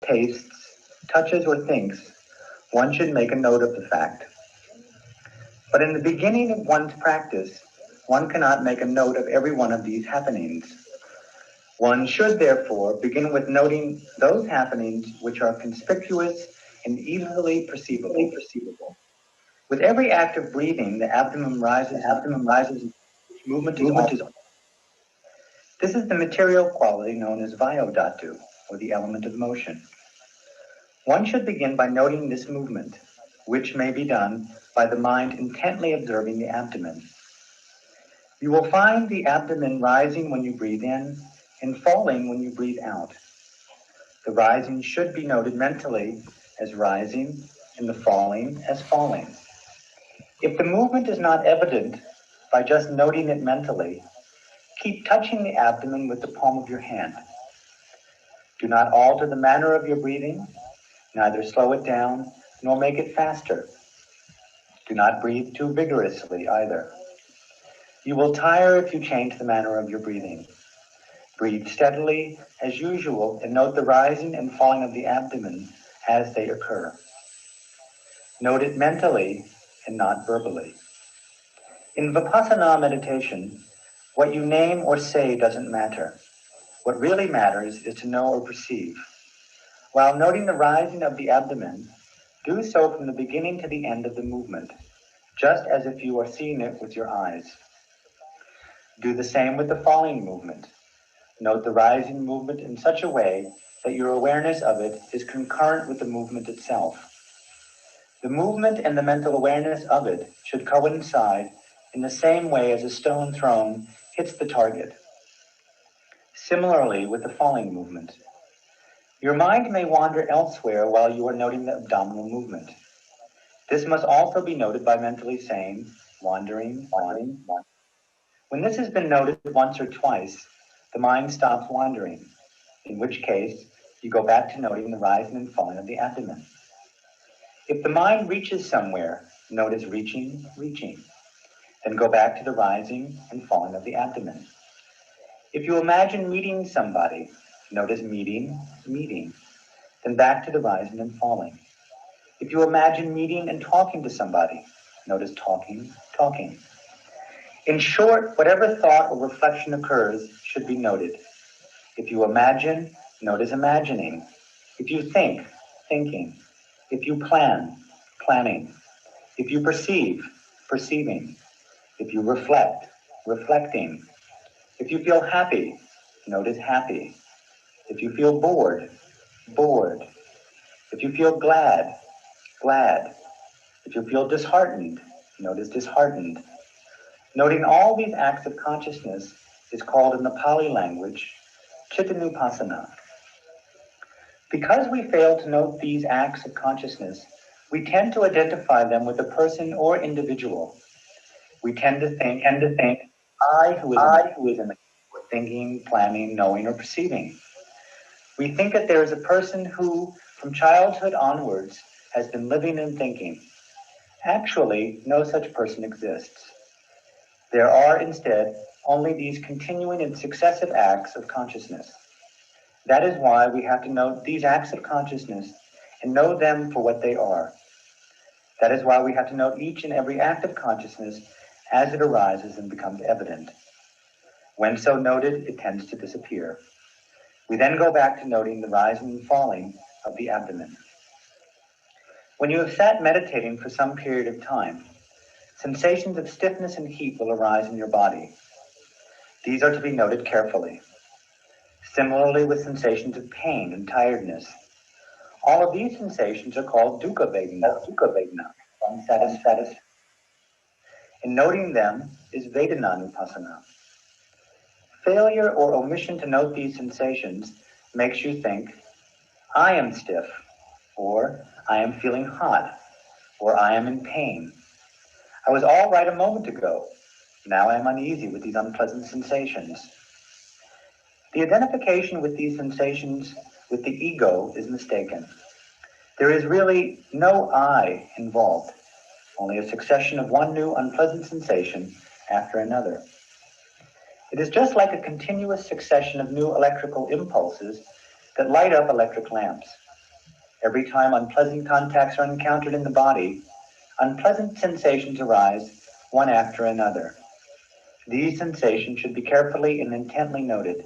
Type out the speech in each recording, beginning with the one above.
tastes, touches, or thinks, one should make a note of the fact. But in the beginning of one's practice, one cannot make a note of every one of these happenings. One should therefore begin with noting those happenings which are conspicuous and easily perceivable. With every act of breathing, the abdomen rises. Movement is also. This is the material quality known as vayodhatu, or the element of motion. One should begin by noting this movement, which may be done by the mind intently observing the abdomen. You will find the abdomen rising when you breathe in and falling when you breathe out. The rising should be noted mentally as rising and the falling as falling. If the movement is not evident by just noting it mentally, keep touching the abdomen with the palm of your hand. Do not alter the manner of your breathing, neither slow it down nor make it faster. Do not breathe too vigorously either. You will tire if you change the manner of your breathing. Breathe steadily as usual and note the rising and falling of the abdomen as they occur. Note it mentally and not verbally. In Vipassana meditation, what you name or say doesn't matter. What really matters is to know or perceive. While noting the rising of the abdomen, do so from the beginning to the end of the movement, just as if you are seeing it with your eyes. Do the same with the falling movement. Note the rising movement in such a way that your awareness of it is concurrent with the movement itself. The movement and the mental awareness of it should coincide in the same way as a stone thrown hits the target. Similarly with the falling movement. Your mind may wander elsewhere while you are noting the abdominal movement. This must also be noted by mentally saying, wandering. When this has been noted once or twice, the mind stops wandering, in which case you go back to noting the rising and falling of the abdomen. If the mind reaches somewhere, notice reaching. Then go back to the rising and falling of the abdomen. If you imagine meeting somebody, notice meeting. Then back to the rising and falling. If you imagine meeting and talking to somebody, notice talking. In short, whatever thought or reflection occurs should be noted. If you imagine, notice imagining. If you think, thinking. If you plan, planning. If you perceive, perceiving. If you reflect, reflecting. If you feel happy, notice happy. If you feel bored, bored. If you feel glad, glad. If you feel disheartened, notice disheartened. Noting all these acts of consciousness is called in the Pali language Chittanupassana. Because we fail to note these acts of consciousness, we tend to identify them with a person or individual. We tend to think, I who is in the thinking, planning, knowing, or perceiving. We think that there is a person who, from childhood onwards, has been living and thinking. Actually, no such person exists. There are instead only these continuing and successive acts of consciousness. That is why we have to note these acts of consciousness and know them for what they are. That is why we have to note each and every act of consciousness as it arises and becomes evident. When so noted, it tends to disappear. We then go back to noting the rising and falling of the abdomen. When you have sat meditating for some period of time, sensations of stiffness and heat will arise in your body. These are to be noted carefully. Similarly with sensations of pain and tiredness. All of these sensations are called dukkha vedana, unsatisfaction. And noting them is vedananupassana. Failure or omission to note these sensations makes you think, I am stiff, or I am feeling hot, or I am in pain. I was all right a moment ago. Now I am uneasy with these unpleasant sensations. The identification with these sensations with the ego is mistaken. There is really no I involved, only a succession of one new unpleasant sensation after another. It is just like a continuous succession of new electrical impulses that light up electric lamps. Every time unpleasant contacts are encountered in the body, unpleasant sensations arise one after another. These sensations should be carefully and intently noted,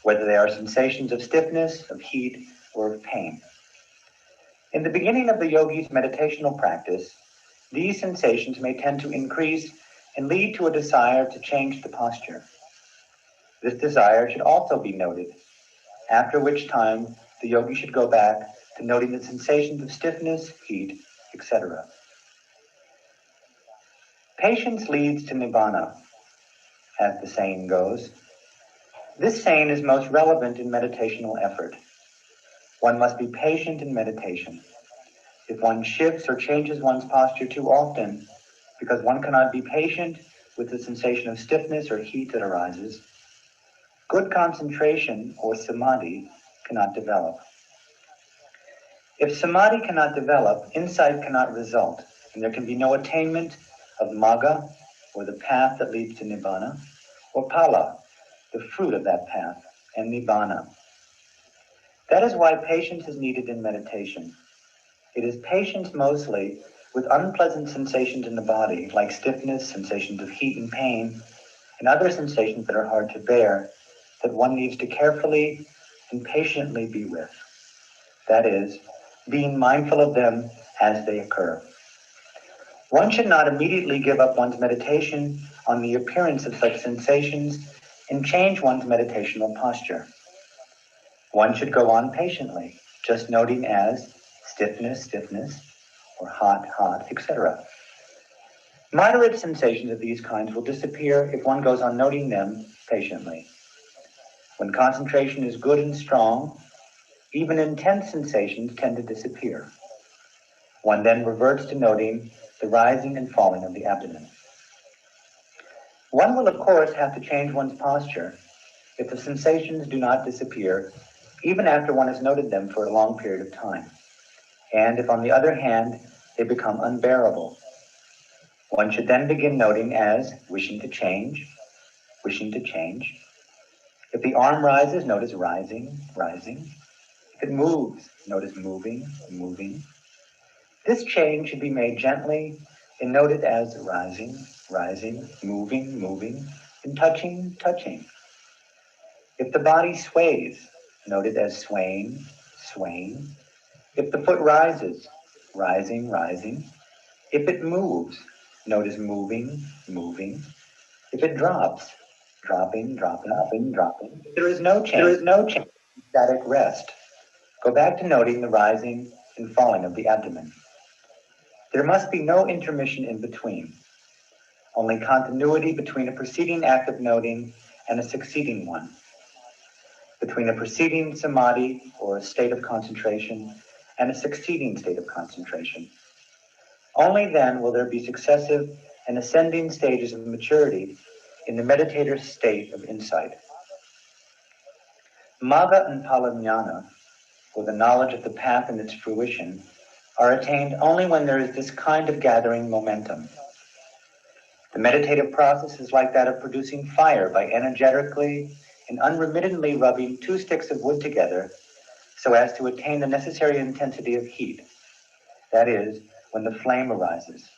whether they are sensations of stiffness, of heat, or of pain. In the beginning of the yogi's meditational practice, these sensations may tend to increase and lead to a desire to change the posture. This desire should also be noted, after which time the yogi should go back to noting the sensations of stiffness, heat, etc. Patience leads to nibbana, as the saying goes. This saying is most relevant in meditational effort. One must be patient in meditation. If one shifts or changes one's posture too often, because one cannot be patient with the sensation of stiffness or heat that arises, good concentration or samadhi cannot develop. If samadhi cannot develop, insight cannot result, and there can be no attainment of magga, or the path that leads to nibbana, or phala, the fruit of that path, and nibbana. That is why patience is needed in meditation. It is patience mostly with unpleasant sensations in the body, like stiffness, sensations of heat and pain, and other sensations that are hard to bear, that one needs to carefully and patiently be with. That is, being mindful of them as they occur. One should not immediately give up one's meditation on the appearance of such sensations and change one's meditational posture. One should go on patiently, just noting as stiffness, stiffness, or hot, hot, etc. Moderate sensations of these kinds will disappear if one goes on noting them patiently. When concentration is good and strong, even intense sensations tend to disappear. One then reverts to noting the rising and falling of the abdomen. One will, of course, have to change one's posture if the sensations do not disappear, even after one has noted them for a long period of time, and if, on the other hand, they become unbearable. One should then begin noting as wishing to change, wishing to change. If the arm rises, note as rising, rising. If it moves, note as moving, moving. This change should be made gently and noted as rising, rising, moving, moving, and touching, touching. If the body sways, note it as swaying, swaying. If the foot rises, rising, rising. If it moves, note as moving, moving. If it drops, dropping, dropping, dropping, dropping. If there is no change, static rest. Go back to noting the rising and falling of the abdomen. There must be no intermission in between, only continuity between a preceding act of noting and a succeeding one, between a preceding samadhi or a state of concentration and a succeeding state of concentration. Only then will there be successive and ascending stages of maturity in the meditator's state of insight. Magga and Palajnana, or the knowledge of the path and its fruition, are attained only when there is this kind of gathering momentum. The meditative process is like that of producing fire by energetically and unremittingly rubbing two sticks of wood together so as to attain the necessary intensity of heat. That is, when the flame arises.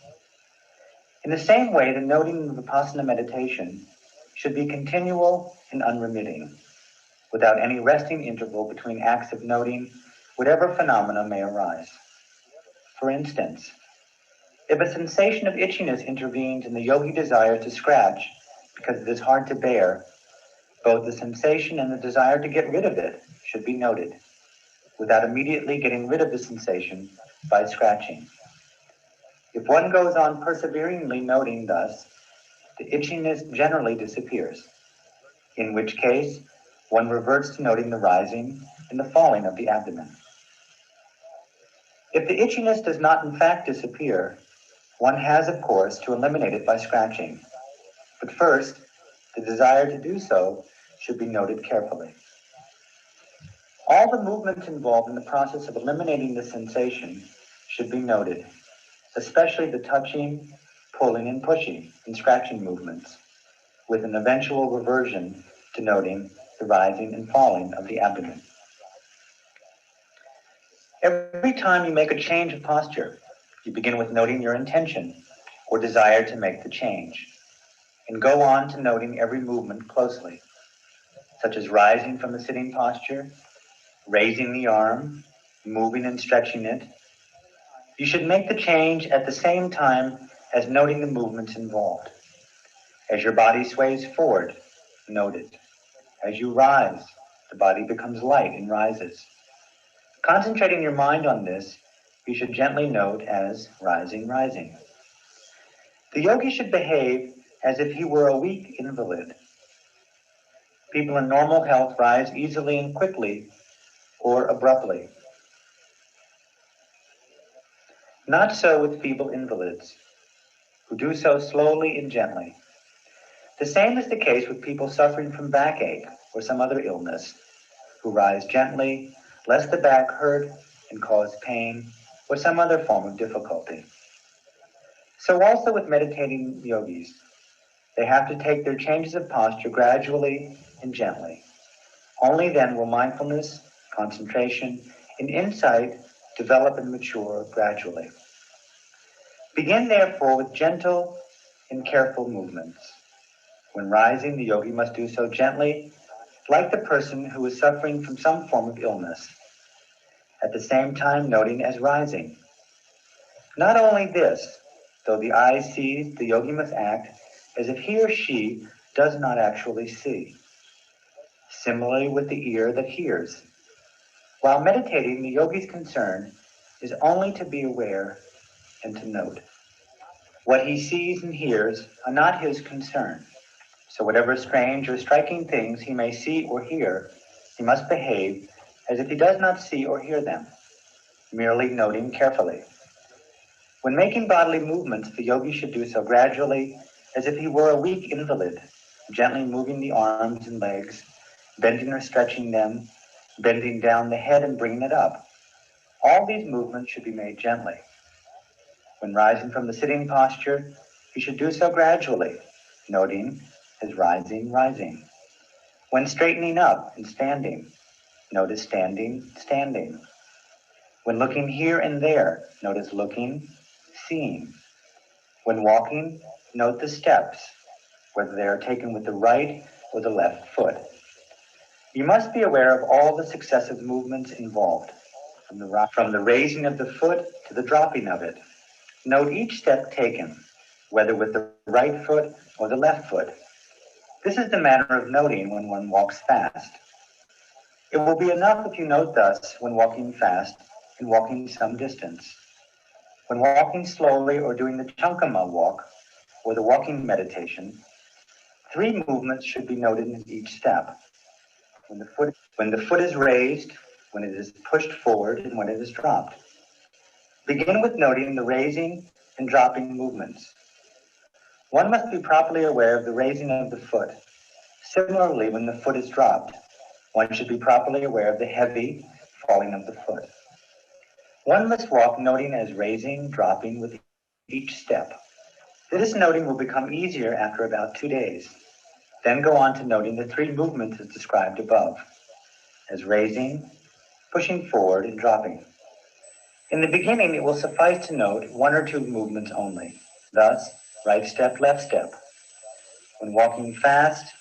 In the same way, the noting of Vipassana meditation should be continual and unremitting, without any resting interval between acts of noting whatever phenomena may arise. For instance, if a sensation of itchiness intervenes in the yogi desire to scratch because it is hard to bear, both the sensation and the desire to get rid of it should be noted, without immediately getting rid of the sensation by scratching. If one goes on perseveringly noting thus, the itchiness generally disappears, in which case one reverts to noting the rising and the falling of the abdomen. If the itchiness does not in fact disappear, one has, of course, to eliminate it by scratching. But first, the desire to do so should be noted carefully. All the movements involved in the process of eliminating the sensation should be noted, especially the touching, pulling, and pushing and scratching movements, with an eventual reversion to noting the rising and falling of the abdomen. Every time you make a change of posture, you begin with noting your intention or desire to make the change, and go on to noting every movement closely, such as rising from the sitting posture, raising the arm, moving and stretching it. You should make the change at the same time as noting the movements involved. As your body sways forward, note it. As you rise, the body becomes light and rises. Concentrating your mind on this, you should gently note as rising, rising. The yogi should behave as if he were a weak invalid. People in normal health rise easily and quickly or abruptly. Not so with feeble invalids, who do so slowly and gently. The same is the case with people suffering from backache or some other illness, who rise gently, lest the back hurt and cause pain or some other form of difficulty. So also with meditating yogis, they have to take their changes of posture gradually and gently. Only then will mindfulness, concentration, and insight develop and mature gradually. Begin therefore with gentle and careful movements. When rising, the yogi must do so gently, like the person who is suffering from some form of illness, at the same time noting as rising. Not only this, though the eye sees, the yogi must act as if he or she does not actually see. Similarly with the ear that hears. While meditating, the yogi's concern is only to be aware and to note. What he sees and hears are not his concern. So whatever strange or striking things he may see or hear, he must behave as if he does not see or hear them, merely noting carefully. When making bodily movements, the yogi should do so gradually, as if he were a weak invalid, gently moving the arms and legs, bending or stretching them, bending down the head and bringing it up. All these movements should be made gently. When rising from the sitting posture, he should do so gradually, noting his rising, rising. When straightening up and standing, notice standing, standing. When looking here and there, notice looking, seeing. When walking, note the steps, whether they are taken with the right or the left foot. You must be aware of all the successive movements involved, from the raising of the foot to the dropping of it. Note each step taken, whether with the right foot or the left foot. This is the manner of noting when one walks fast. It will be enough if you note thus when walking fast and walking some distance. When walking slowly or doing the Chankama walk or the walking meditation, 3 movements should be noted in each step. When the foot is raised, when it is pushed forward, and when it is dropped. Begin with noting the raising and dropping movements. One must be properly aware of the raising of the foot. Similarly, when the foot is dropped, one should be properly aware of the heavy falling of the foot. One must walk noting as raising, dropping with each step. This noting will become easier after about 2 days. Then go on to noting the 3 movements as described above, as raising, pushing forward, and dropping. In the beginning, it will suffice to note 1 or 2 movements only. Thus, right step, left step, when walking fast,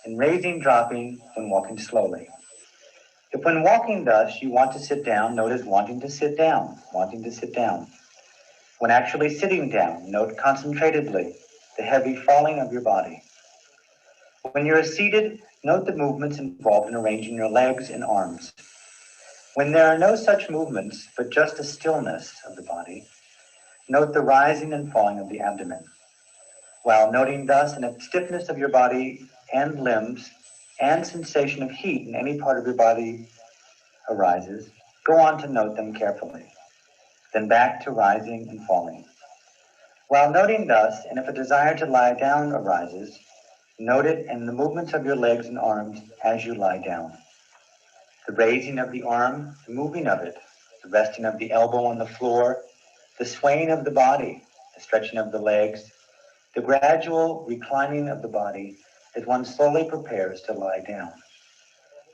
and raising, dropping when walking slowly. If when walking thus you want to sit down, note as wanting to sit down, wanting to sit down. When actually sitting down, note concentratedly the heavy falling of your body. When you are seated, note the movements involved in arranging your legs and arms. When there are no such movements, but just a stillness of the body, note the rising and falling of the abdomen. While noting thus a stiffness of your body and limbs and sensation of heat in any part of your body arises, go on to note them carefully. Then back to rising and falling. While noting thus, and if a desire to lie down arises, note it in the movements of your legs and arms as you lie down. The raising of the arm, the moving of it, the resting of the elbow on the floor, the swaying of the body, the stretching of the legs, the gradual reclining of the body as one slowly prepares to lie down.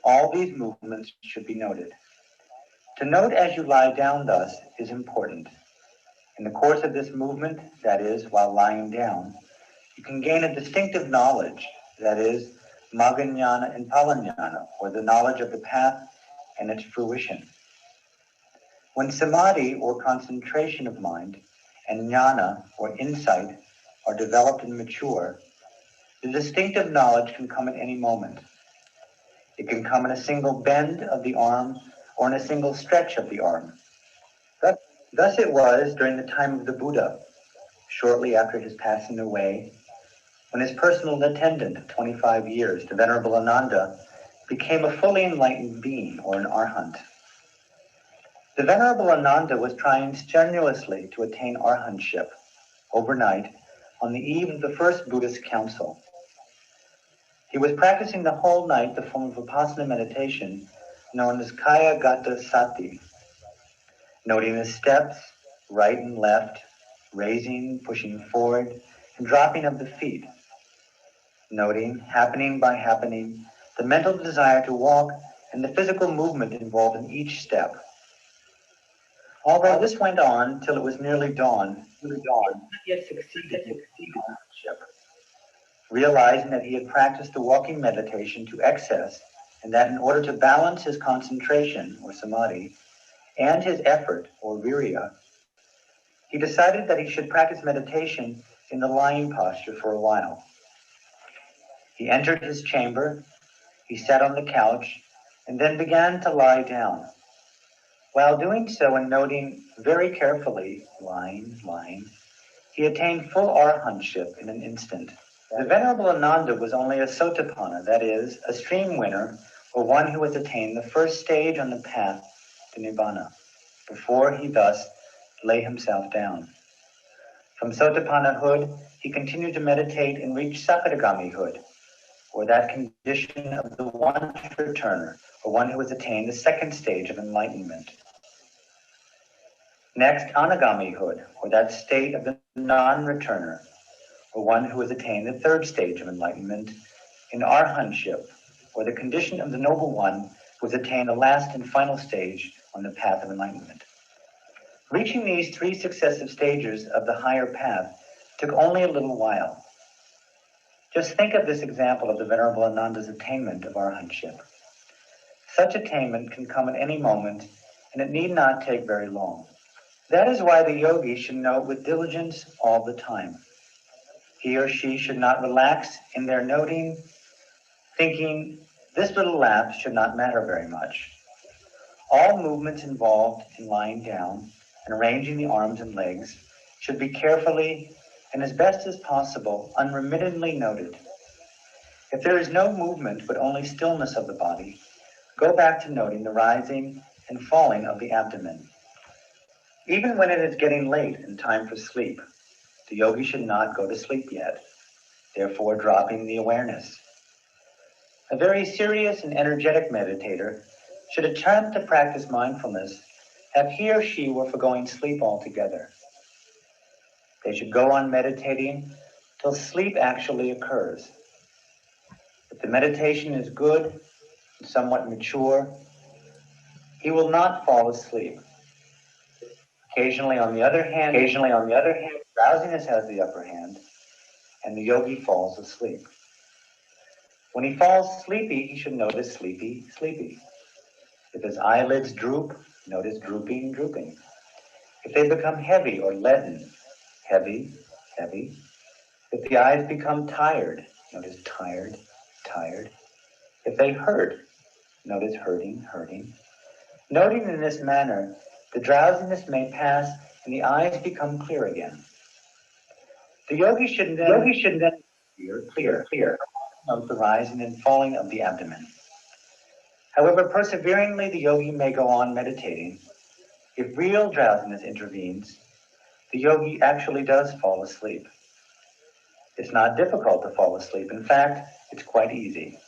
All these movements should be noted. To To note as you lie down thus is important. In the course of this movement, that is, while lying down, you can gain a distinctive knowledge, that is, Maganyana and Palanyana, or the knowledge of the path and its fruition. When samadhi, or concentration of mind, and jnana, or insight, are developed and mature, the distinctive knowledge can come at any moment. It can come in a single bend of the arm or in a single stretch of the arm. Thus it was during the time of the Buddha, shortly after his passing away, when his personal attendant of 25 years, the Venerable Ananda, became a fully enlightened being, or an arhat. The Venerable Ananda was trying strenuously to attain arhatship overnight on the eve of the first Buddhist council. He was practicing the whole night the form of vipassana meditation known as Kaya Gata Sati, noting the steps, right and left, raising, pushing forward, and dropping of the feet, noting, happening by happening, the mental desire to walk and the physical movement involved in each step. Although this went on till it was nearly dawn, he had not yet succeeded in arhatship. Realizing that he had practiced the walking meditation to excess, and that in order to balance his concentration, or samadhi, and his effort, or virya, he decided that he should practice meditation in the lying posture for a while. He entered his chamber, he sat on the couch, and then began to lie down. While doing so and noting very carefully, lying, he attained full arhatship in an instant. The Venerable Ananda was only a sotapanna, that is, a stream winner, or one who has attained the first stage on the path to nibbana, before he thus lay himself down. From sotapannahood, he continued to meditate and reach sakadagamihood, or that condition of the one returner, or one who has attained the second stage of enlightenment. Next, anagamihood, or that state of the non-returner, or one who has attained the third stage of enlightenment, in arhatship, or the condition of the noble one who has attained the last and final stage on the path of enlightenment. Reaching these three successive stages of the higher path took only a little while. Just think of this example of the Venerable Ananda's attainment of arhatship. Such attainment can come at any moment, and it need not take very long. That is why the yogi should note with diligence all the time. He or she should not relax in their noting, thinking, this little lapse should not matter very much. All movements involved in lying down and arranging the arms and legs should be carefully and as best as possible unremittedly noted. If there is no movement but only stillness of the body, go back to noting the rising and falling of the abdomen. Even when it is getting late and time for sleep, the yogi should not go to sleep yet, therefore dropping the awareness. A very serious and energetic meditator should attempt to practice mindfulness if he or she were foregoing sleep altogether. They should go on meditating till sleep actually occurs. If the meditation is good and somewhat mature, he will not fall asleep. Occasionally, on the other hand, drowsiness has the upper hand, and the yogi falls asleep. When he falls sleepy, he should notice sleepy. If his eyelids droop, notice drooping. If they become heavy or leaden, heavy. If the eyes become tired, notice tired. If they hurt, notice hurting. Noting in this manner, the drowsiness may pass and the eyes become clear again. The yogi should then clear, note the rising and falling of the abdomen. However perseveringly the yogi may go on meditating, if real drowsiness intervenes, the yogi actually does fall asleep. It's not difficult to fall asleep. In fact, it's quite easy.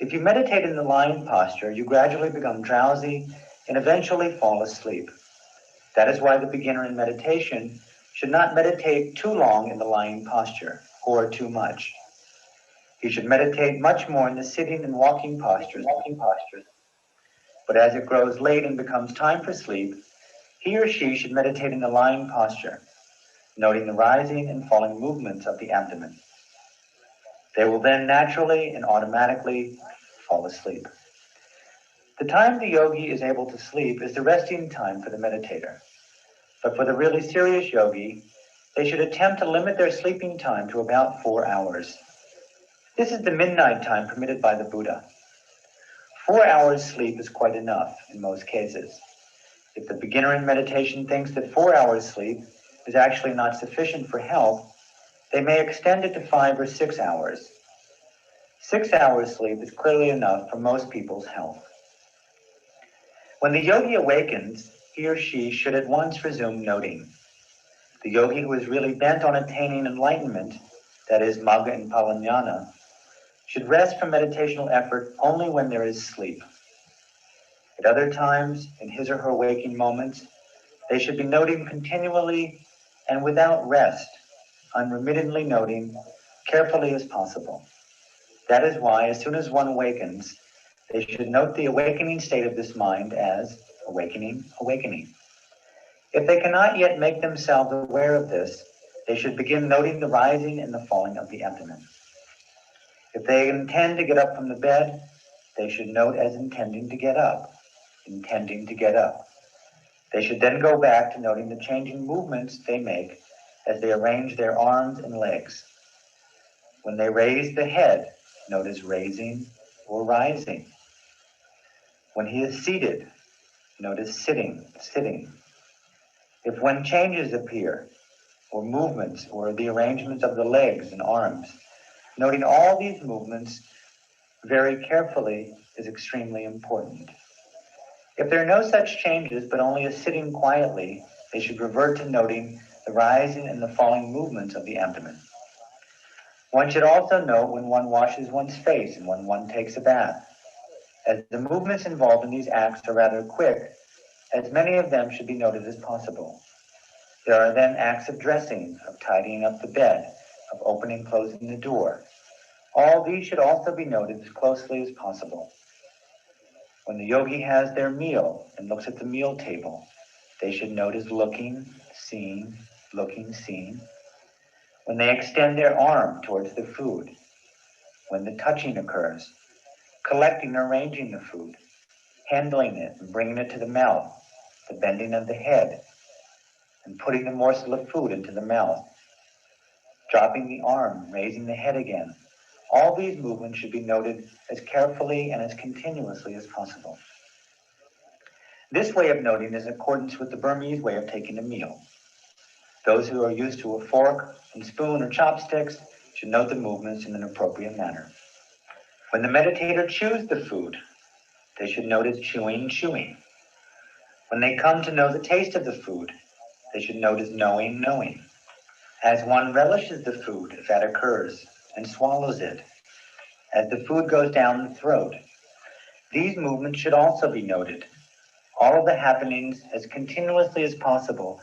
If you meditate in the lying posture, you gradually become drowsy and eventually fall asleep. That is why the beginner in meditation should not meditate too long in the lying posture, or too much. He should meditate much more in the sitting and walking postures. But as it grows late and becomes time for sleep, he or she should meditate in the lying posture, noting the rising and falling movements of the abdomen. They will then naturally and automatically fall asleep. The time the yogi is able to sleep is the resting time for the meditator. But for the really serious yogi, they should attempt to limit their sleeping time to about 4 hours. This is the midnight time permitted by the Buddha. 4 hours sleep is quite enough in most cases. If the beginner in meditation thinks that 4 hours sleep is actually not sufficient for health, they may extend it to 5 or 6 hours. 6 hours sleep is clearly enough for most people's health. When the yogi awakens, he or she should at once resume noting. The yogi who is really bent on attaining enlightenment, that is, Magga and Palanjana, should rest from meditational effort only when there is sleep. At other times, in his or her waking moments, they should be noting continually and without rest, unremittedly noting, carefully as possible. That is why, as soon as one awakens, they should note the awakening state of this mind as awakening, awakening. If they cannot yet make themselves aware of this, they should begin noting the rising and the falling of the abdomen. If they intend to get up from the bed, they should note as intending to get up, intending to get up. They should then go back to noting the changing movements they make as they arrange their arms and legs. When they raise the head, note as raising or rising. When he is seated, note as sitting, sitting. If when changes appear, or movements, or the arrangements of the legs and arms, noting all these movements very carefully is extremely important. If there are no such changes, but only a sitting quietly, they should revert to noting the rising and the falling movements of the abdomen. One should also note when one washes one's face and when one takes a bath. As the movements involved in these acts are rather quick, as many of them should be noted as possible. There are then acts of dressing, of tidying up the bed, of opening and closing the door. All these should also be noted as closely as possible. When the yogi has their meal and looks at the meal table, they should note as looking, seeing, looking, seeing. When they extend their arm towards the food, when the touching occurs, collecting and arranging the food, handling it and bringing it to the mouth, the bending of the head, and putting the morsel of food into the mouth, dropping the arm, raising the head again. All these movements should be noted as carefully and as continuously as possible. This way of noting is in accordance with the Burmese way of taking a meal. Those who are used to a fork and spoon or chopsticks should note the movements in an appropriate manner. When the meditator chews the food, they should note as chewing, chewing. When they come to know the taste of the food, they should note as knowing, knowing. As one relishes the food, if that occurs, and swallows it, as the food goes down the throat, these movements should also be noted. All of the happenings as continuously as possible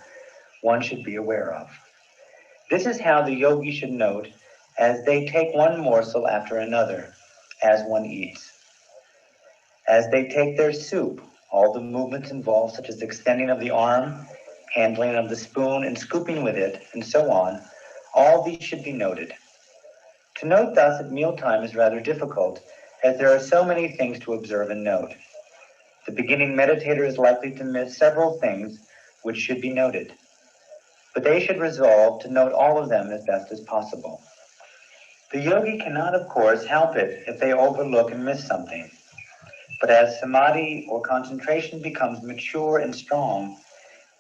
one should be aware of. This is how the yogi should note as they take one morsel after another, as one eats. As they take their soup, all the movements involved, such as extending of the arm, handling of the spoon, and scooping with it, and so on, all these should be noted. To note thus at mealtime is rather difficult, as there are so many things to observe and note. The beginning meditator is likely to miss several things which should be noted, but they should resolve to note all of them as best as possible. The yogi cannot, of course, help it if they overlook and miss something. But as samadhi or concentration becomes mature and strong,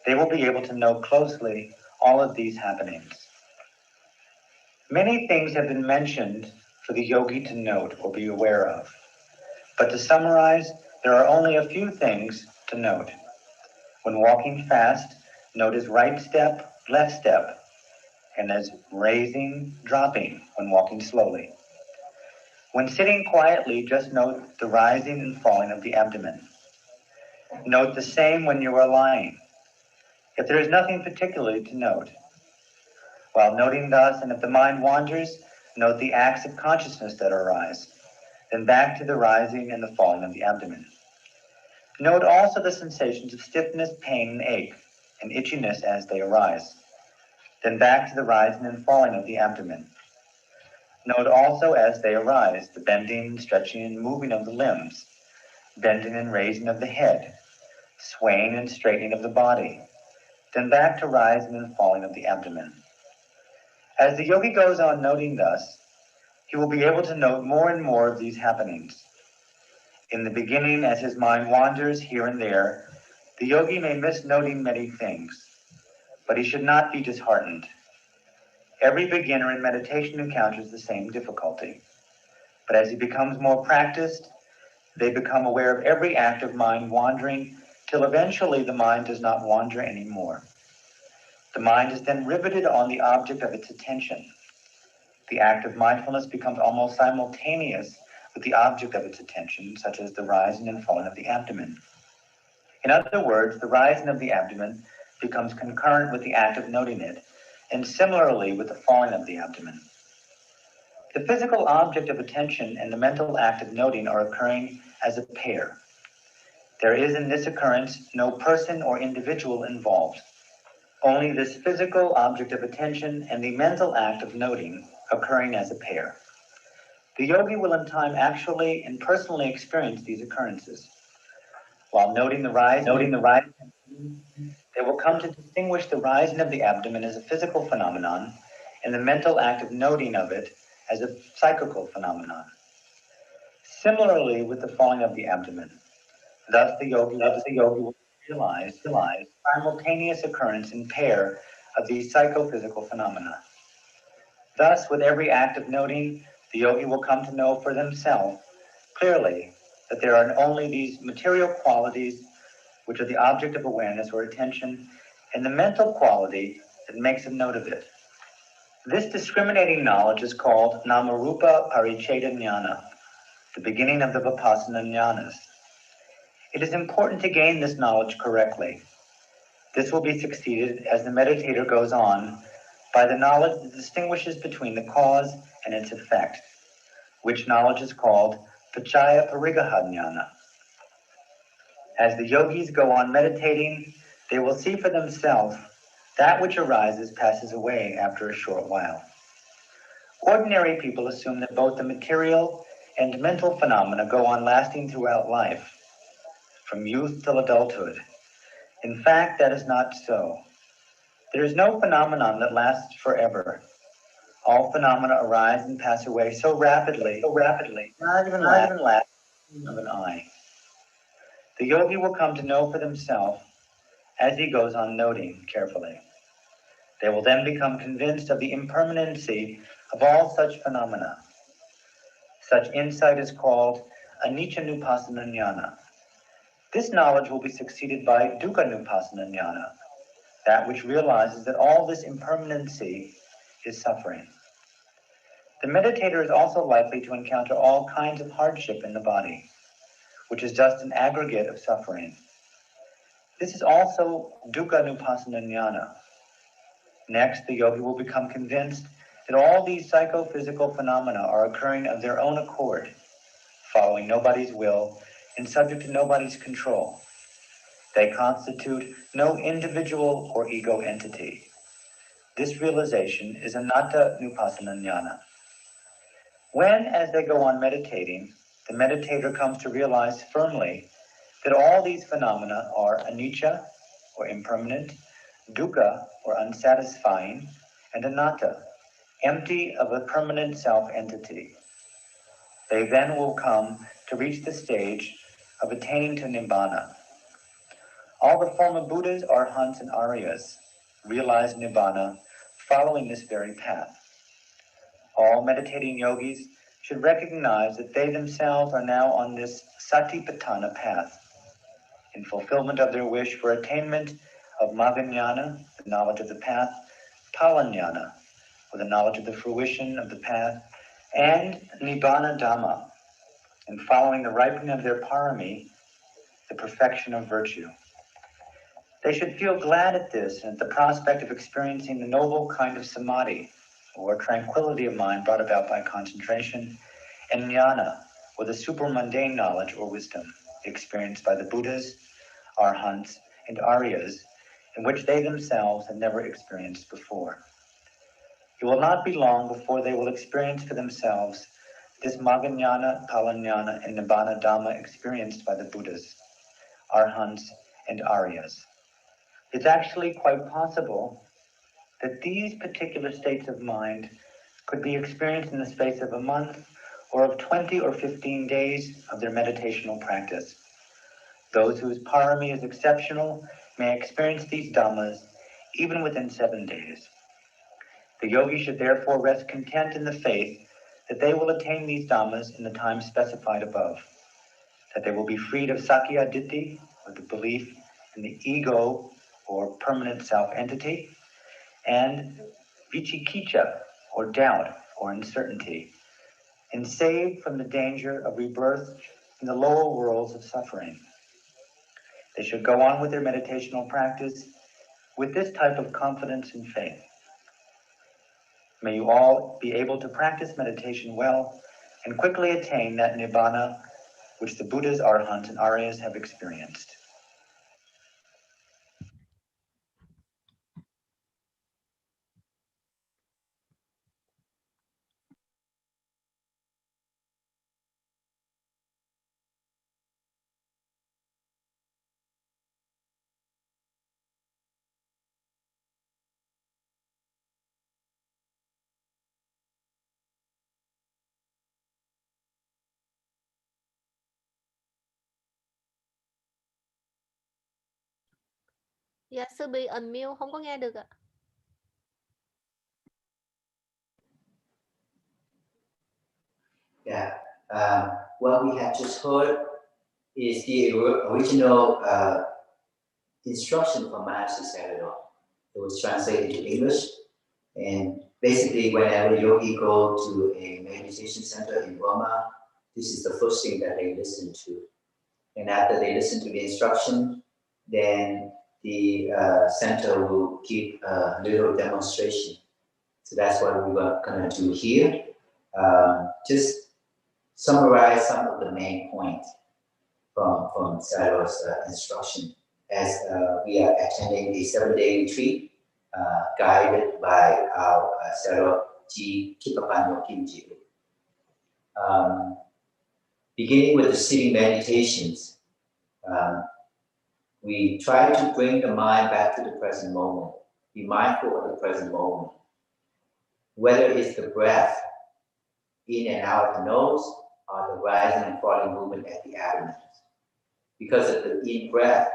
they will be able to note closely all of these happenings. Many things have been mentioned for the yogi to note or be aware of. But to summarize, there are only a few things to note. When walking fast, note his right step, left step, and as raising, dropping when walking slowly. When sitting quietly, just note the rising and falling of the abdomen. Note the same when you are lying. If there is nothing particularly to note. While noting thus, and if the mind wanders, note the acts of consciousness that arise, then back to the rising and the falling of the abdomen. Note also the sensations of stiffness, pain, and ache, and itchiness as they arise. Then back to the rising and falling of the abdomen. Note also as they arise the bending, stretching, and moving of the limbs, bending and raising of the head, swaying and straightening of the body, then back to rising and falling of the abdomen. As the yogi goes on noting thus, he will be able to note more and more of these happenings. In the beginning, as his mind wanders here and there, the yogi may miss noting many things, but he should not be disheartened. Every beginner in meditation encounters the same difficulty, but as he becomes more practiced, they become aware of every act of mind wandering till eventually the mind does not wander anymore. The mind is then riveted on the object of its attention. The act of mindfulness becomes almost simultaneous with the object of its attention, such as the rising and falling of the abdomen. In other words, the rising of the abdomen becomes concurrent with the act of noting it, and similarly with the falling of the abdomen. The physical object of attention and the mental act of noting are occurring as a pair. There is in this occurrence no person or individual involved. Only this physical object of attention and the mental act of noting occurring as a pair. The yogi will in time actually and personally experience these occurrences. While noting the rise, they will come to distinguish the rising of the abdomen as a physical phenomenon and the mental act of noting of it as a psychical phenomenon. Similarly with the falling of the abdomen. Thus the yogi will realize simultaneous occurrence in pair of these psychophysical phenomena. Thus, with every act of noting, the yogi will come to know for themselves clearly that there are only these material qualities which are the object of awareness or attention, and the mental quality that makes a note of it. This discriminating knowledge is called Namarupa Paricheda Jnana, the beginning of the Vipassana jnanas. It is important to gain this knowledge correctly. This will be succeeded as the meditator goes on by the knowledge that distinguishes between the cause and its effect, which knowledge is called Pachaya Parigaha Jnana. As the yogis go on meditating, they will see for themselves that which arises passes away after a short while. Ordinary people assume that both the material and mental phenomena go on lasting throughout life, from youth till adulthood. In fact, that is not so. There is no phenomenon that lasts forever. All phenomena arise and pass away so rapidly, not even last of an eye. The yogi will come to know for themselves as he goes on noting carefully. They will then become convinced of the impermanency of all such phenomena. Such insight is called anicca nupassana jnana. This knowledge will be succeeded by dukkha nupassana jnana, that which realizes that all this impermanency is suffering. The meditator is also likely to encounter all kinds of hardship in the body, which is just an aggregate of suffering. This is also dukkha nupassana jnana. Next, the yogi will become convinced that all these psychophysical phenomena are occurring of their own accord, following nobody's will and subject to nobody's control. They constitute no individual or ego entity. This realization is anatta nupassana jnana. When, as they go on meditating, the meditator comes to realize firmly that all these phenomena are anicca, or impermanent, dukkha, or unsatisfying, and anatta, empty of a permanent self-entity. They then will come to reach the stage of attaining to nibbana. All the former Buddhas, Arhants, and Aryas realized nibbana following this very path. All meditating yogis should recognize that they themselves are now on this satipatthana path, in fulfillment of their wish for attainment of Magga-jnana, the knowledge of the path, Pala-jnana, or the knowledge of the fruition of the path, and Nibbana Dhamma, in following the ripening of their parami, the perfection of virtue. They should feel glad at this and at the prospect of experiencing the noble kind of samadhi, or tranquility of mind brought about by concentration, and jnana, or the supramundane knowledge or wisdom. experienced by the Buddhas, Arhants, and Aryas, in which they themselves have never experienced before. It will not be long before they will experience for themselves this Maggañana, Phalajnana, and Nibbana Dhamma experienced by the Buddhas, Arhants, and Aryas. It's actually quite possible that these particular states of mind could be experienced in the space of a month or of 20 or 15 days of their meditational practice. Those whose parami is exceptional may experience these dhammas even within 7 days. The yogi should therefore rest content in the faith that they will attain these dhammas in the time specified above, that they will be freed of sakya ditthi, or the belief in the ego or permanent self-entity, and vichikicha, or doubt or uncertainty, and saved from the danger of rebirth in the lower worlds of suffering. They should go on with their meditational practice with this type of confidence and faith. May you all be able to practice meditation well and quickly attain that nibbana which the Buddhas, Arhants, and Aryas have experienced. Dạ, sư bị unmute, không có nghe được ạ. Yeah, what we have just heard is the original instruction from Mahasi Sayadaw. It was translated to English, and basically whenever yogi go to a meditation center in Burma, this is the first thing that they listen to. And after they listen to the instruction, then the center will give a little demonstration. So that's what we're gonna do here. Just summarize some of the main points from Sayadaw's instruction as we are attending a 7-day retreat guided by our Sayadaw Ji Kipapanyo Kimji. Beginning with the sitting meditations, we try to bring the mind back to the present moment. Be mindful of the present moment. Whether it's the breath in and out of the nose or the rising and falling movement at the abdomen. Because of the in breath,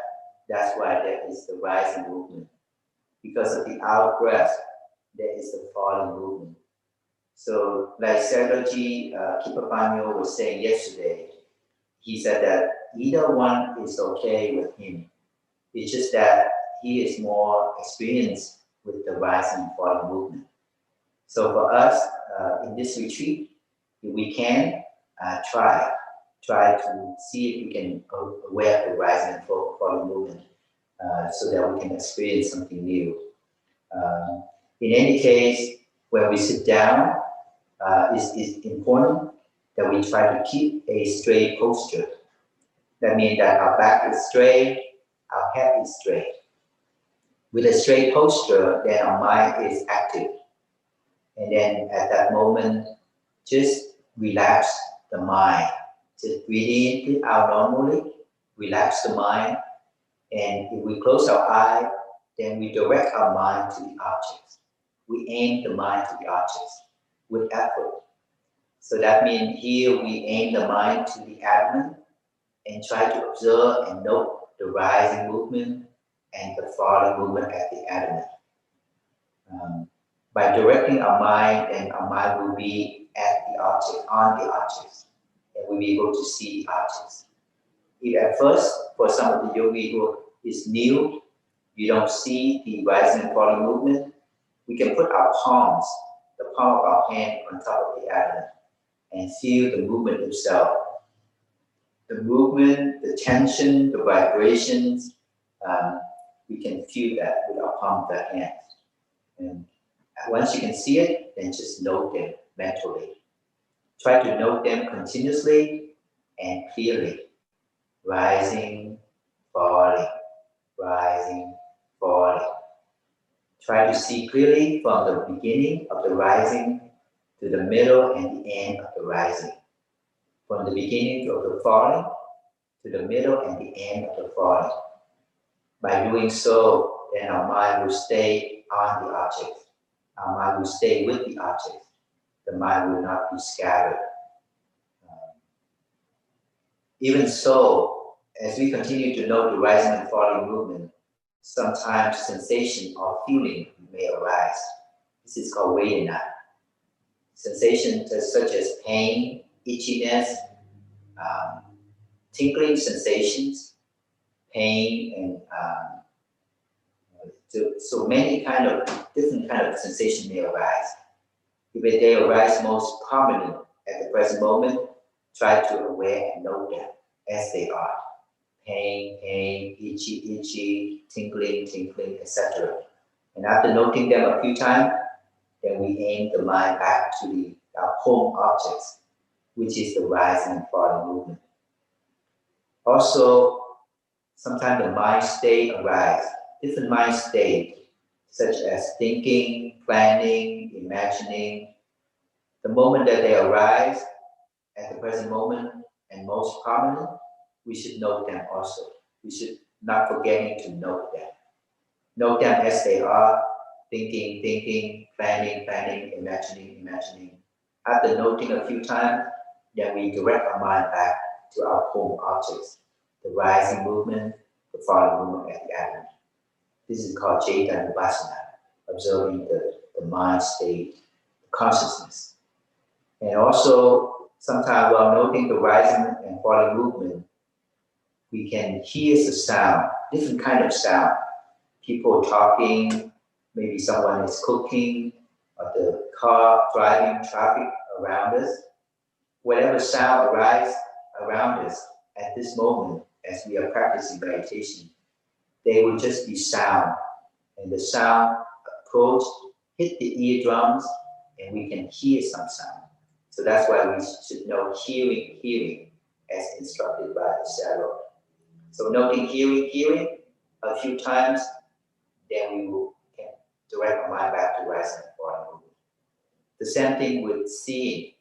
that's why there is the rising movement. Because of the out breath, there is the falling movement. So like Sayadaw Kipapanyo was saying yesterday, he said that either one is okay with him. It's just that he is more experienced with the rising and falling movement. So for us, in this retreat, if we can, try to see if we can aware of the rising and falling movement so that we can experience something new. In any case, when we sit down, it's important that we try to keep a straight posture. That means that our back is straight, our head is straight. With a straight posture, then our mind is active. And then at that moment, just relax the mind. Just breathe in, breathe out normally, relax the mind. And if we close our eye, then we direct our mind to the objects. We aim the mind to the objects with effort. So that means here we aim the mind to the abdomen and try to observe and note the rising movement and the falling movement at the abdomen. By directing our mind, then our mind will be at the object, on the objects, and we'll be able to see the objects. If at first, for some of the yogi who is new, you don't see the rising and falling movement, we can put our palms, the palm of our hand on top of the abdomen, and feel the movement itself. The movement, the tension, the vibrations, we can feel that with our palm of the hand. And once you can see it, then just note them mentally. Try to note them continuously and clearly. rising, falling, rising, falling. Try to see clearly from the beginning of the rising to the middle and the end of the rising. From the beginning of the falling to the middle and the end of the falling. By doing so, then our mind will stay on the object. Our mind will stay with the object. The mind will not be scattered. Even so, as we continue to note the rising and falling movement, sometimes sensation or feeling may arise. This is called Vedana. Sensations such as pain, itchiness, tingling sensations, pain, and so many different kind of sensation may arise. If they arise most prominent at the present moment, try to aware and note them as they are. Pain, pain, itchy, itchy, tingling, tingling, etc. And after noting them a few times, then we aim the mind back to our home objects, which is the rising and falling movement. Also, sometimes the mind state arise, different mind state, such as thinking, planning, imagining. The moment that they arise at the present moment and most prominent, we should note them also. We should not forgetting to note them. Note them as they are, thinking, thinking, planning, planning, imagining, imagining. After noting a few times, then we direct our mind back to our home objects, the rising movement, the falling movement at the end. This is called Jaitanupasana, observing the mind state, the consciousness. And also, sometimes while noting the rising and falling movement, we can hear the sound, different kind of sound. People talking, maybe someone is cooking, or the car driving, traffic around us. Whatever sound arises around us at this moment as we are practicing meditation, they will just be sound. And the sound approach, hit the eardrums, and we can hear some sound. So that's why we should know hearing, as instructed by the Sayadaw. So noting hearing a few times, then we can direct our mind back to rising and falling movement. The same thing with seeing.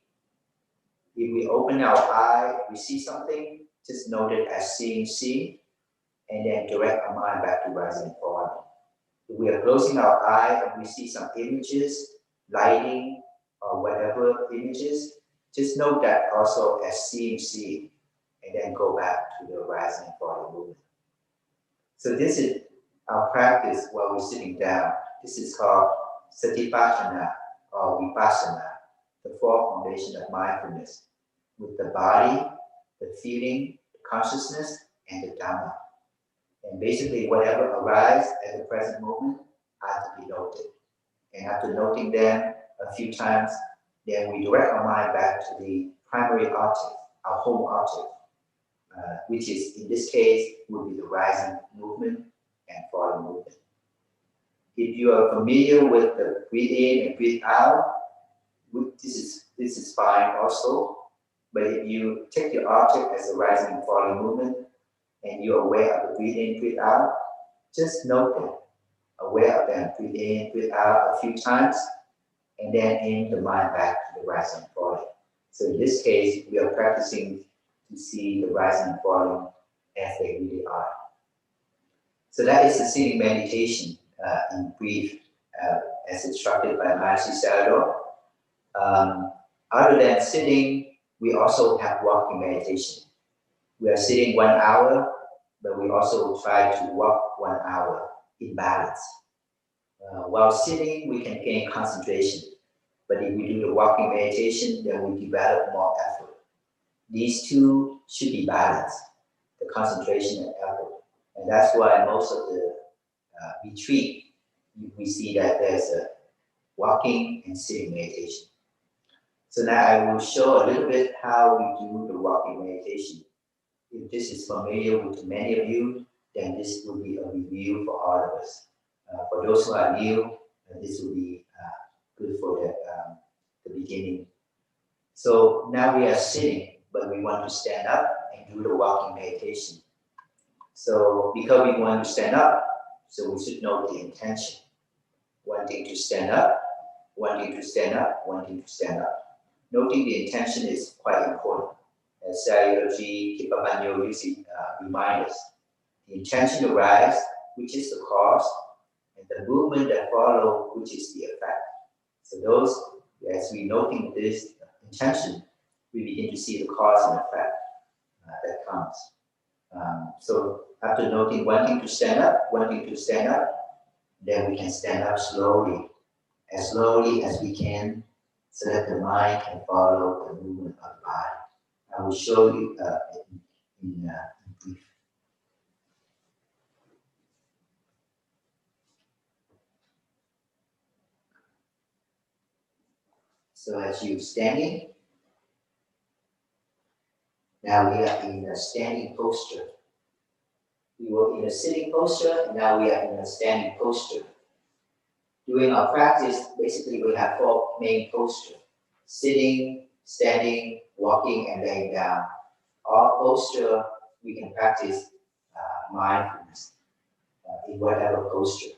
If we open our eye, we see something, just note it as seeing, and then direct our mind back to rising and falling. If we are closing our eye and we see some images, lighting, or whatever images, just note that also as seeing, and then go back to the rising and falling movement. So this is our practice while we're sitting down. This is called Satipatthana or Vipassana, the fourth foundation of mindfulness, with the body, the feeling, the consciousness, and the Dhamma. And basically whatever arises at the present moment has to be noted. And after noting them a few times, then we direct our mind back to the primary object, our home object, which is, in this case, would be the rising movement and falling movement. If you are familiar with the breathe in and breathe out, this is fine also. But if you take your object as a rising and falling movement, and you're aware of the breathe in, breathe out, just note them, aware of them, breathe in, breathe out a few times, and then aim the mind back to the rising and falling. So in this case, we are practicing to see the rising and falling as they really are. So that is the sitting meditation in brief, as instructed by Mahasi Sayadaw. Other than sitting, we also have walking meditation. We are sitting 1 hour, but we also try to walk 1 hour in balance. While sitting, we can gain concentration. But if we do the walking meditation, then we develop more effort. These two should be balanced, the concentration and effort. And that's why most of the retreat, we see that there's a walking and sitting meditation. So now I will show a little bit how we do the walking meditation. If this is familiar with many of you, then this will be a review for all of us. For those who are new, this will be good for the beginning. So now we are sitting, but we want to stand up and do the walking meditation. So because we want to stand up, so we should know the intention. Wanting to stand up, wanting to stand up, wanting to stand up. Noting the intention is quite important. As Sayadaw Kipamanyo usually reminds us, the intention to rise, which is the cause, and the movement that follows, which is the effect. So those, as we noting this intention, we begin to see the cause and effect that comes. So after noting wanting to stand up, then we can stand up slowly as we can, so that the mind can follow the movement of the body. I will show you in brief. So as you're standing, now we are in a standing posture. We were in a sitting posture, and now we are in a standing posture. During our practice, basically we have four main postures: sitting, standing, walking, and laying down. All posture we can practice mindfulness in whatever posture.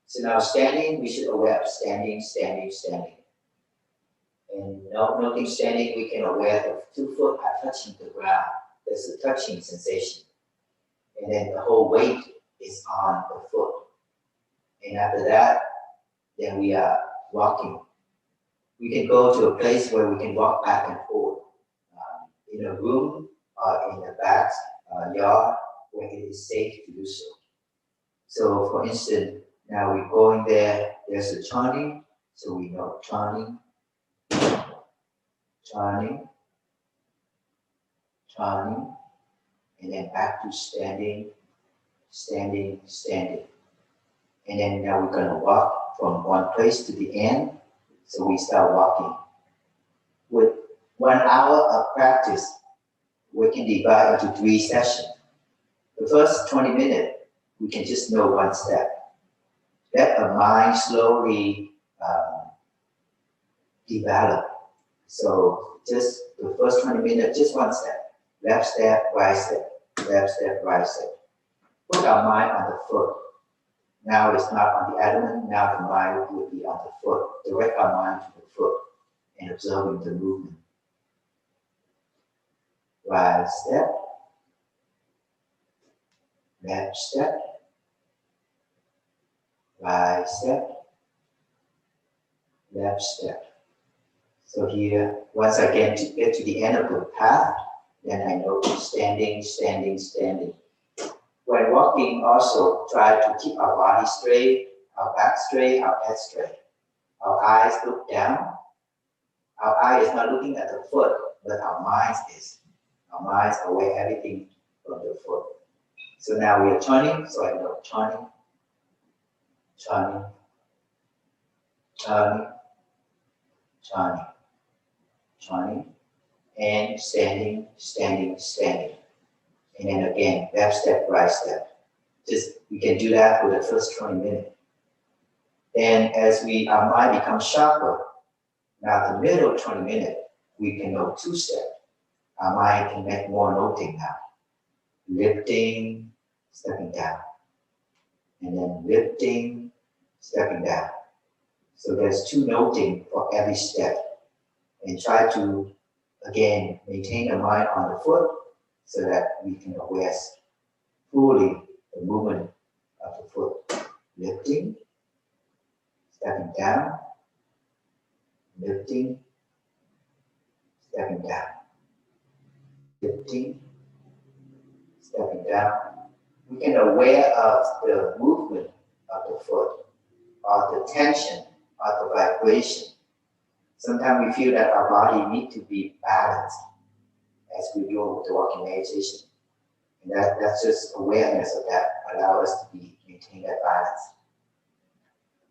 So now standing, we should aware of standing. And noting standing, we can aware the 2 foot are touching the ground. There's a touching sensation. And then the whole weight is on the foot. And after that, then we are walking. We can go to a place where we can walk back and forth in a room or in a back yard where it is safe to do so. So for instance, now we're going there, there's a chanting, so we know chanting, and then back to standing. And then now we're gonna walk from one place to the end, so we start walking. With 1 hour of practice, we can divide into 3 sessions. The first 20 minutes, we can just know one step. Let the mind slowly develop. So just the first 20 minutes, just one step. Left step, right step, left step, right step. Put our mind on the foot. Now it's not on the abdomen, now the mind will be on the foot. Direct our mind to the foot and observing the movement. Right step, left step, right step, left step. So here, once I get to the end of the path, then I know standing. When walking, also try to keep our body straight, our back straight, our head straight. Our eyes look down. Our eye is not looking at the foot, but our mind is. Our minds aware everything from the foot. So now we are turning, so I know turning, and standing. And then again, left step, right step. Just, we can do that for the first 20 minutes. And as our mind becomes sharper, now the middle 20 minutes, we can know 2 steps. Our mind can make more noting now. Lifting, stepping down. And then lifting, stepping down. So there's 2 noting for every step. And try to, again, maintain the mind on the foot so that we can aware fully the movement of the foot. Lifting, stepping down, lifting, stepping down, lifting, stepping down. We can aware of the movement of the foot, or the tension, or the vibration. Sometimes we feel that our body needs to be balanced as we do with the walking meditation. And that's just awareness of that, allow us to maintain that balance.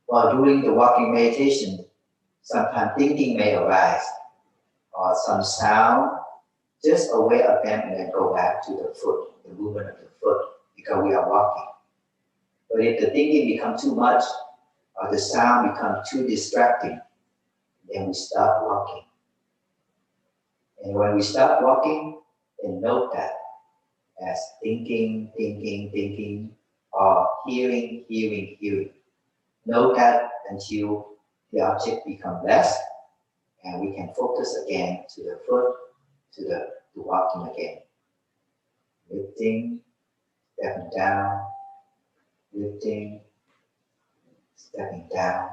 While doing the walking meditation, sometimes thinking may arise, or some sound, just aware of them and then go back to the foot, the movement of the foot, because we are walking. But if the thinking becomes too much, or the sound becomes too distracting, then we stop walking. And when we stop walking, then note that. as thinking, thinking, thinking, or hearing, hearing, hearing. Note that until the object becomes less, and we can focus again to the foot, to walking again. Lifting, stepping down, lifting, stepping down,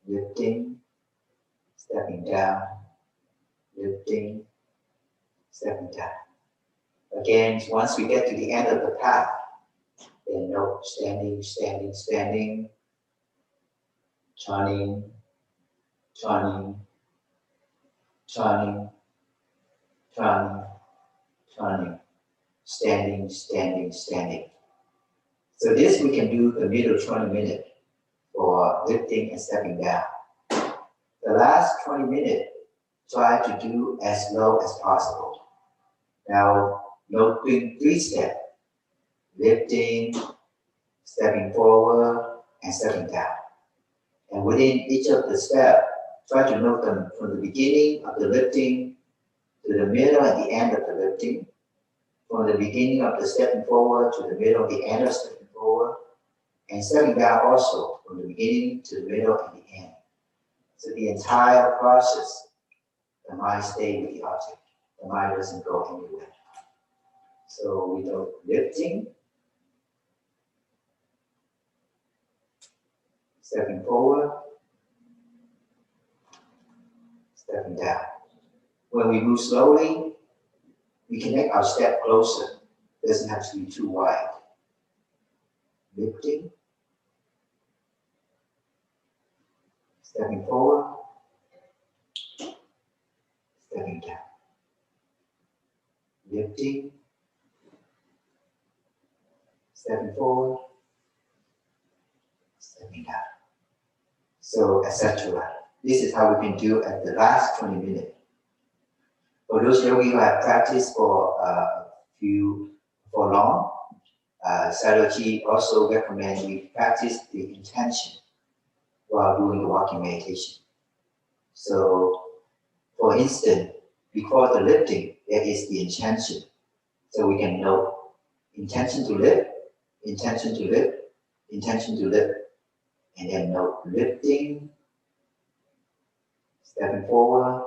lifting, stepping down, lifting, stepping down. Again, once we get to the end of the path, then note standing, standing, standing, turning, turning, turning, turning, turning, standing, standing, standing. So this we can do the middle 20 minutes for lifting and stepping down. The last 20 minutes, try to do as low as possible. Now, note doing 3 steps, lifting, stepping forward, and stepping down. And within each of the steps, try to note them from the beginning of the lifting to the middle and the end of the lifting, from the beginning of the stepping forward to the middle and the end of stepping forward, and stepping down also from the beginning to the middle and the end. So the entire process, the mind stays with the object. The mind doesn't go anywhere. So we do lifting, stepping forward, stepping down. When we move slowly, we can make our step closer. It doesn't have to be too wide. Lifting, stepping forward, stepping down. Lifting, stepping forward, stepping down. So, etc. This is how we can do at the last 20 minutes. For those of you who have practiced for long, Sayadaw also recommends we practice the intention while doing the walking meditation. So, for instance, before the lifting, there is the intention. So we can know intention to lift, intention to lift, intention to lift, and then note lifting, stepping forward,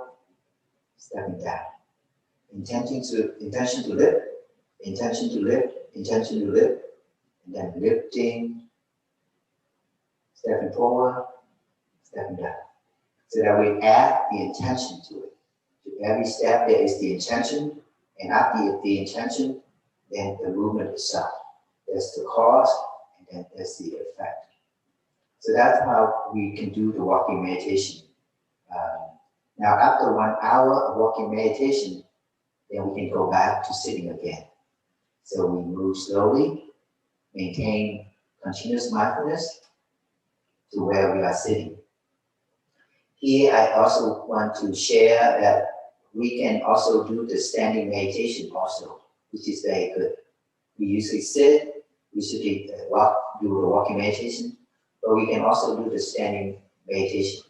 stepping down. Intention to lift, intention to lift, intention to lift, and then lifting, stepping forward, stepping down. So that we add the intention to it. To every step there is the intention, and after the intention, then the movement itself. There's the cause, and then there's the effect. So that's how we can do the walking meditation. Now, after 1 hour of walking meditation, then we can go back to sitting again. So we move slowly, maintain continuous mindfulness to where we are sitting. Here, I also want to share that we can also do the standing meditation also, which is very good. We usually sit, we usually do the walking meditation, but we can also do the standing meditation.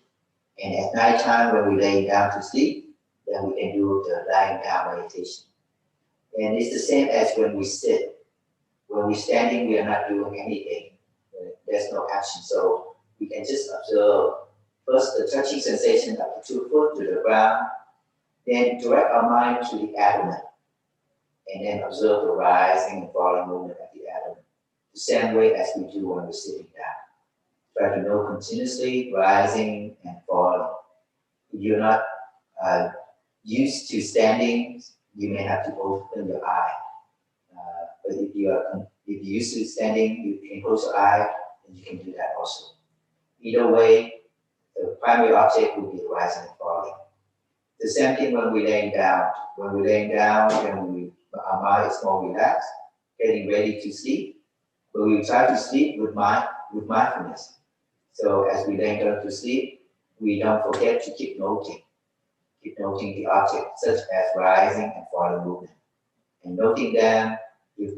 And at night time, when we lay down to sleep, then we can do the lying down meditation. And it's the same as when we sit. When we're standing, we are not doing anything. There's no action. So we can just observe first the touching sensation of the 2 foot to the ground, then direct our mind to the abdomen, and then observe the rising and falling movement of the abdomen, the same way as we do when we're sitting down. Try to know continuously rising and falling. If you're not used to standing, you may have to open your eye. But if you're used to standing, you can close your eye, and you can do that also. Either way, the primary object will be rising and falling. The same thing when we're laying down. When we're laying down, then our mind is more relaxed, getting ready to sleep. But we try to sleep with mindfulness. So as we lay down to sleep, we don't forget to keep noting the object, such as rising and falling movement. And noting them, if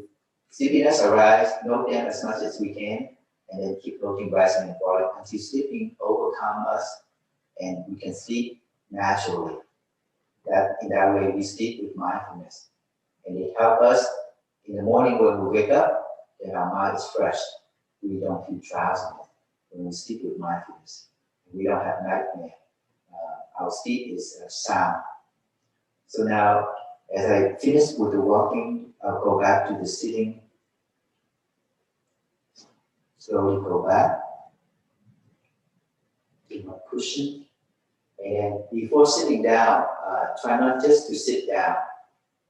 sleepiness arises, note them as much as we can, and then keep noting rising and falling until sleeping overcomes us, and we can sleep naturally. In that way, we sleep with mindfulness, and it helps us In the morning when we wake up, then our mind is fresh. We don't feel drowsy when we sleep with mindfulness. We don't have nightmare. Our sleep is sound. So now, as I finish with the walking, I'll go back to the sitting. Slowly go back to my cushion. And before sitting down, try not just to sit down.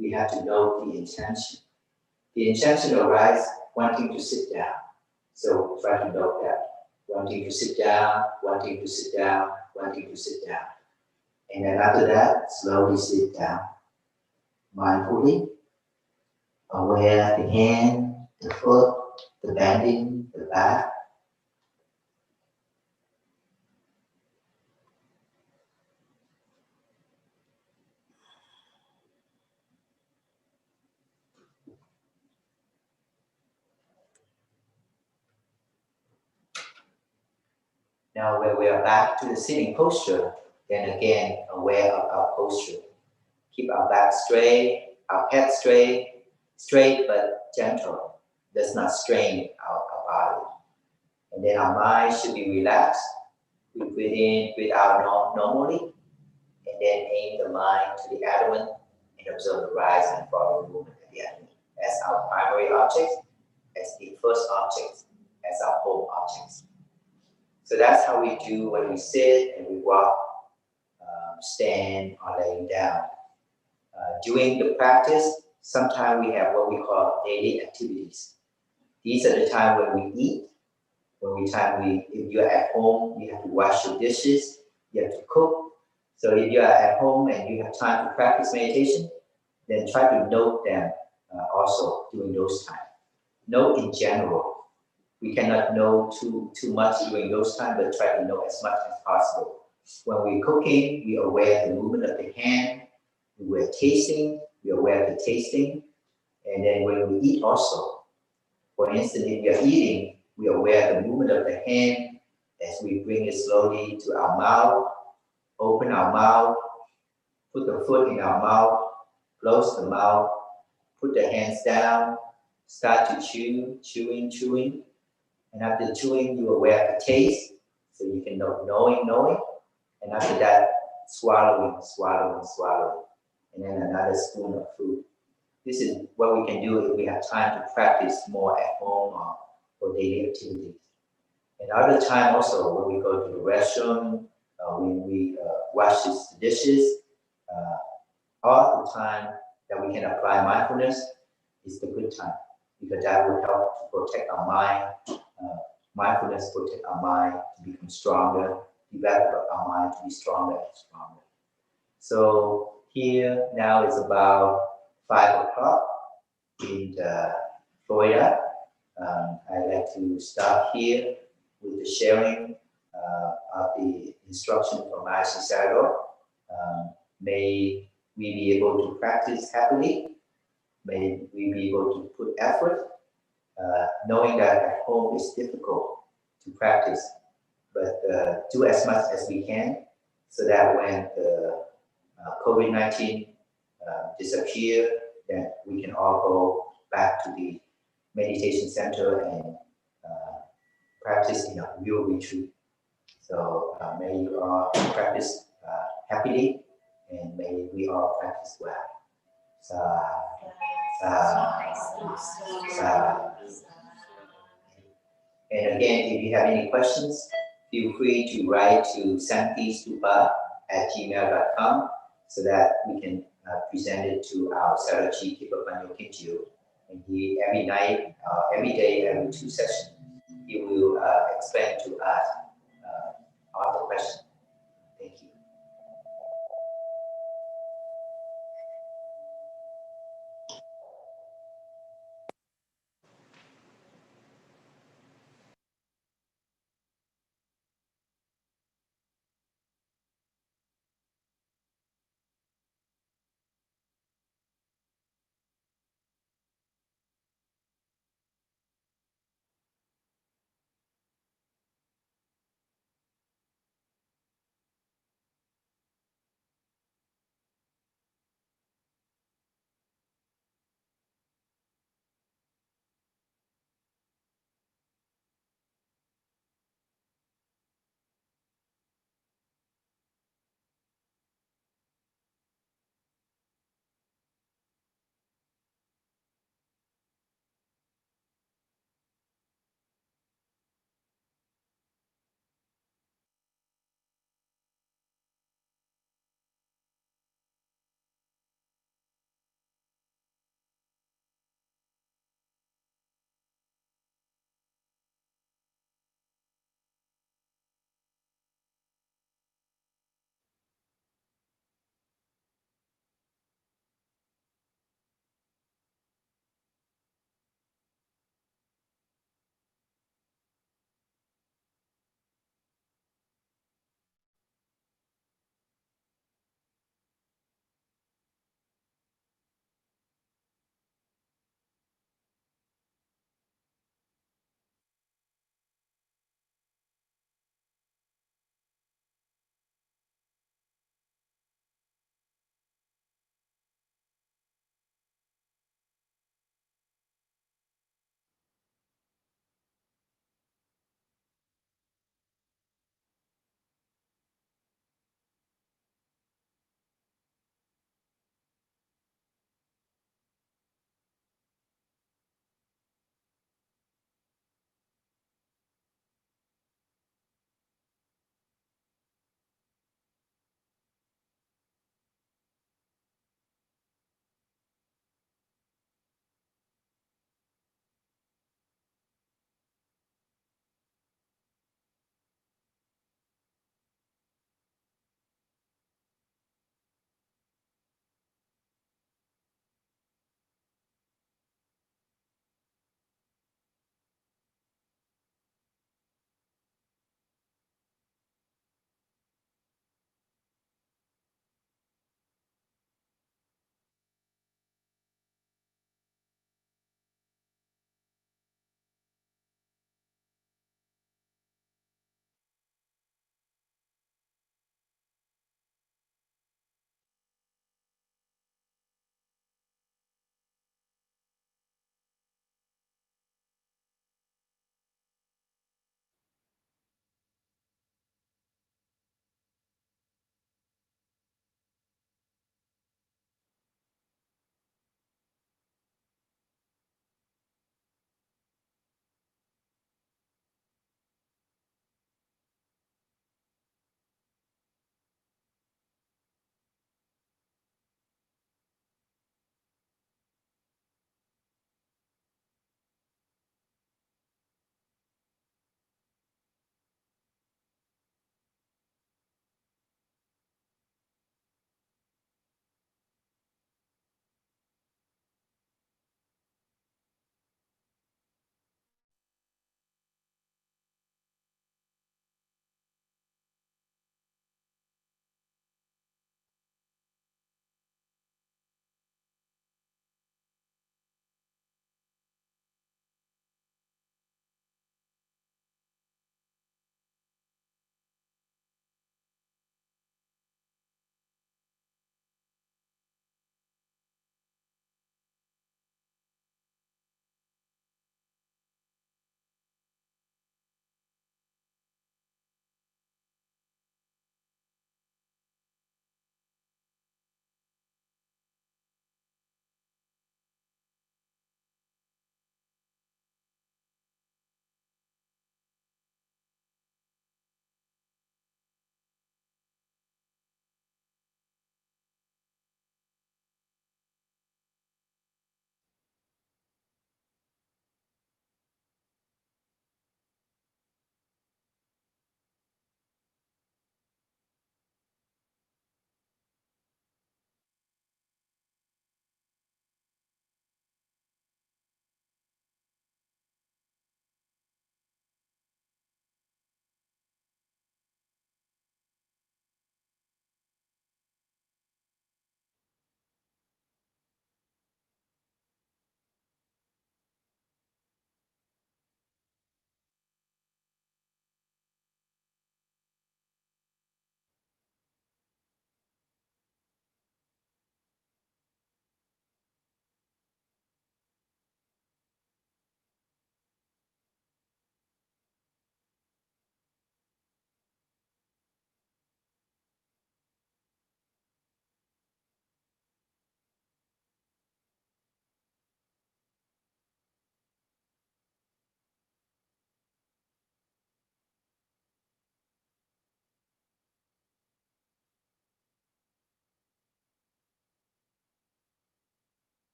We have to know the intention. The intention arises wanting to sit down. So try to note that. Wanting to sit down, wanting to sit down, wanting to sit down. And then after that, slowly sit down. Mindfully, aware the hand, the foot, the bending, the back. Now when we are back to the sitting posture, then again aware of our posture. Keep our back straight, our head straight but gentle. Does not strain our body. And then our mind should be relaxed. We breathe in, breathe out normally, and then aim the mind to the abdomen and observe the rise and fall movement at the abdomen as our primary object, as the first object, as our home objects. So that's how we do when we sit and we walk, stand, or laying down. During the practice, sometimes we have what we call daily activities. These are the time when we eat. If you're at home, you have to wash your dishes, you have to cook. So if you are at home and you have time to practice meditation, then try to note them also during those times. Note in general. We cannot know too much during those times, but try to know as much as possible. When we're cooking, we are aware of the movement of the hand. We're tasting, we're aware of the tasting. And then when we eat also, for instance, if we are eating, we are aware of the movement of the hand as we bring it slowly to our mouth, open our mouth, put the foot in our mouth, close the mouth, put the hands down, start to chewing. And after chewing, you're aware of the taste, so you can know knowing. And after that, swallowing. And then another spoon of food. This is what we can do if we have time to practice more at home or for daily activities. And other time also, when we go to the restroom, when we wash the dishes, all the time that we can apply mindfulness is the good time, because that will help to protect our mind. Mindfulness protect our mind to become stronger, develop our mind to be stronger and stronger. So here now is about 5 o'clock in Florida. I'd like to stop here with the sharing of the instruction from Mahasi Sayadaw. May we be able to practice happily. May we be able to put effort, knowing that at home is difficult to practice, but do as much as we can so that when the COVID-19 disappear, then we can all go back to the meditation center and practice in a real retreat. So may you all practice happily, and may we all practice well. And again, if you have any questions, feel free to write to santistupa@gmail.com so that we can present it to our Sarachi Kipapanyo Kinju. And he, every night, every day, every 2 sessions, he will explain to us all the questions.